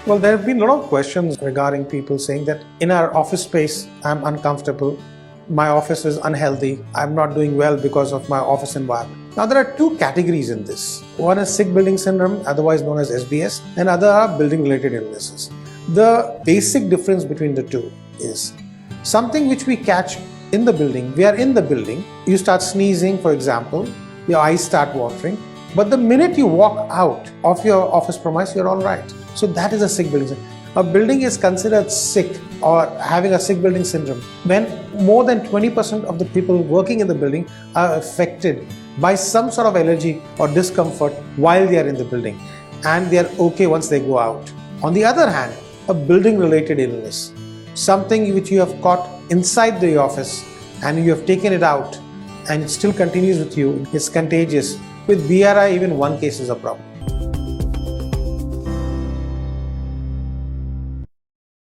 Well, there have been a lot of questions regarding people saying that in our office space, I'm uncomfortable, my office is unhealthy, I'm not doing well because of my office environment. Now, there are two categories in this. One is sick building syndrome, otherwise known as SBS, and other are building-related illnesses. The basic difference between the two is something which we catch in the building. We are in the building, you start sneezing, for example, your eyes start watering, but the minute you walk out of your office premise, you're all right. So that is a sick building syndrome. A building is considered sick or having a sick building syndrome when more than 20% of the people working in the building are affected by some sort of allergy or discomfort while they are in the building, and they are okay once they go out. On the other hand, a building related illness, something which you have caught inside the office and you have taken it out and it still continues with you, is contagious. With BRI, even one case is a problem.